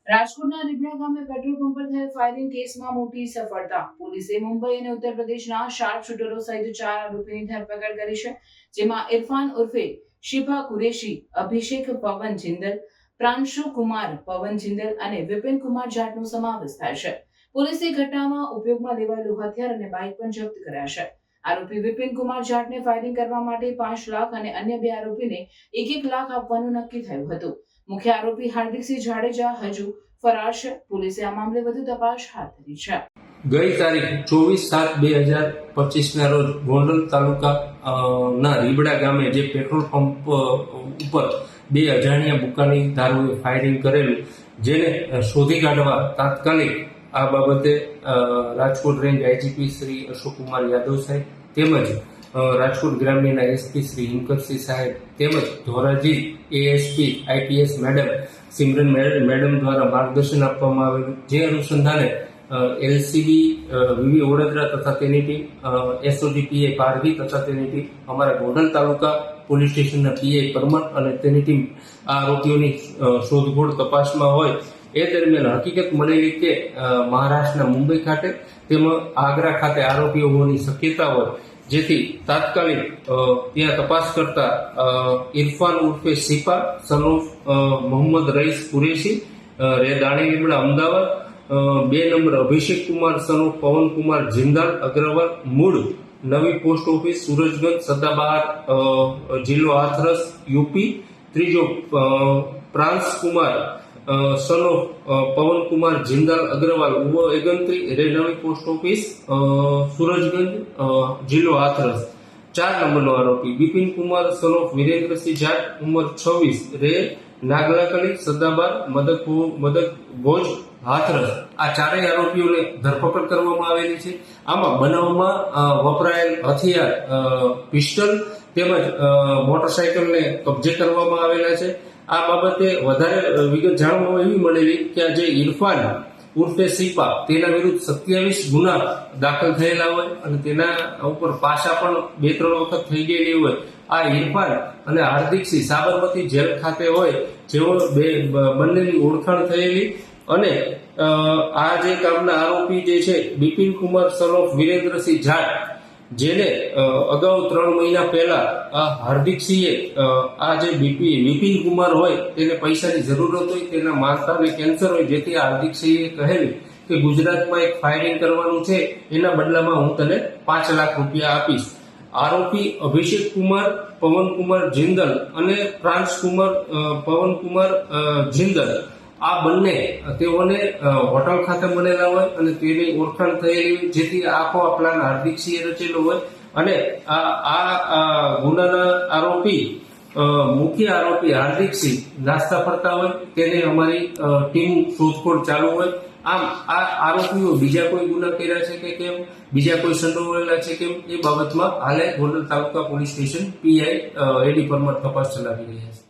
રાજકોટના રીબડા ગામે petrol pump પર થયેલ ફાયરિંગ કેસમાં મોટી સફળતા. પોલીસે મુંબઈ અને ઉત્તર પ્રદેશના શાર્પ શૂટરો સહિત 4 આરોપીની ધરપકડ કરી છે, જેમાં ઇરફાન ઉર્ફે શિફા કુરેશી, અભિષેક પવન જિંદલ, પ્રાંશુ કુમાર પવન જિંદલ અને વિપિન કુમાર જાટનો સમાવેશ થાય છે. પોલીસે ઘટનામાં ઉપયોગમાં લેવાયેલું હથિયાર અને બાઇક પણ જપ્ત કર્યા છે. આરોપી વિપિન કુમાર જાટને ફાયરિંગ કરવા માટે 5 લાખ અને અન્ય 2 આરોપીને 1-1 લાખ આપવાનું નક્કી થયું હતું. મુખ્ય આરોપી હાર્દિકસિંહ જાડેજા હજુ ફરાર છે. પોલીસે આ મામલે વધુ તપાસ હાથ ધરી છે. ગઈ તારીખ 24/7/2025 ના રોજ ગોંડલ તાલુકા ના રીબડા ગામે જે પેટ્રોલ પંપ ઉપર 2 અજાણ્યા બુકાની દારૂએ ફાયરિંગ કરેલું, જેને શોધી કાઢવા તાત્કાલિક આ બાબતે રાજકોટ રેન્જ આઈજીપી શ્રી અશોકકુમાર યાદવ સાહેબ તેમજ રાજકોટ ગ્રામ્યના એસપી શ્રી હિમકરસિંહ સાહેબ તેમજ Dhoraji ASP IPS madam Simran madam દ્વારા માર્ગદર્શન આપવામાં આવેલું, જે અનુસંધાને એલસીબી વીવી વડોદરા તથા તેની ટીમ, એસઓજી પીઆઈ પારધી તથા તેની ટીમ, અમારા ગોંડલ તાલુકા પોલીસ સ્ટેશનના પીઆઈ પરમાર અને તેની ટીમ આ આરોપીઓની શોધખોળ તપાસમાં હોય. એ દરમિયાન હકીકત મળેલી કે મહારાષ્ટ્રના મુંબઈ ખાતે તેમજ આગ્રા ખાતે આરોપીઓ હોવાની શક્યતા હોય, જેથી તાત્કાલિક ત્યાં તપાસ કરતા ઇરફાન ઉર્ફે Shifa son of Mohammad Rais Qureshi, Dani Limda Ahmedabad, 2 number Abhishek Kumar son of Pawan Kumar Jindal Agarwal, મૂળ નવી પોસ્ટ ઓફિસ સુરજગંજ, સદાબહાર જિલ્લો હાથરસ યુપી. ત્રીજો પ્રાંશ કુમાર સન ઓફ પવન કુમાર જિંદાલ અગ્રવાલ, ઉવો 29, રે નવી પોસ્ટ ઓફિસ સુરજગંજ જિલ્લો હાથરસ. 4 નંબરનો આરોપી બિપિન કુમાર સન ઓફ વિરેન્દ્રસિંહ જાટ, ઉંમર 26, રે નાગલાકલી સદાબાર મદક ભોજ હાથરસ. આ 4 આરોપીઓને ધરપકડ કરવામાં આવેલી છે. આમાં બનાવમાં વપરાયેલ હથિયાર પિસ્ટલ તેમજ મોટરસાયકલને કબજે કરવામાં આવેલા છે. આ બાબતે વધારે વિગત જાણવા એવી મળેલી કે જે ઇરફાન ઉર્ફે શિફા, તેના વિરુદ્ધ 27 ગુના દાખલ થયેલા હોય અને તેના ઉપર પાછા પણ 2-3 વખત થઈ ગયેલી હોય. આ ઇરફાન અને હાર્દિકસિંહ સાબરમતી જેલ ખાતે હોય, જેઓ બંનેની ઓળખાણ થયેલી. અને આ જે કામના આરોપી જે છે બિપિન કુમાર સન ઓફ વિરેન્દ્રસિંહ જાટ, જેને અગાઉ 3 મહિના પહેલા આ હાર્દિકસિંહે આ જે વિપિન કુમાર હોય તેને પૈસાની જરૂરત હોય, તેના માતાને કેન્સર હોય, જેથી હાર્દિકસિંહે કહેલું કે ગુજરાતમાં એક ફાયરિંગ કરવાનું છે, એના બદલામાં હું તને 5 લાખ રૂપિયા આપીશ. આરોપી અભિષેક કુમાર પવન કુમાર જિંદલ અને પ્રાંશ કુમાર પવન કુમાર જિંદલ, આ બંને તેઓને હોટલ ખાતે મળેલા હોય અને તેની ઓળખાણ થયેલી, જેથી આખો આ પ્લાન હાર્દિકસિંહે રચેલો હોય. અને આ ગુનાના આરોપી મુખ્ય આરોપી હાર્દિકસિંહ નાસ્તા ફરતા હોય, તેને અમારી ટીમ શોધખોળ ચાલુ હોય. આમ આ આરોપીઓ બીજા કોઈ ગુના કર્યા છે કે કેમ, બીજા કોઈ સંડોવાયેલા છે કેમ, એ બાબતમાં હાલે ગોંડલ તાલુકા પોલીસ સ્ટેશન પીઆઈ એડી પરમાર તપાસ ચલાવી રહ્યા છે.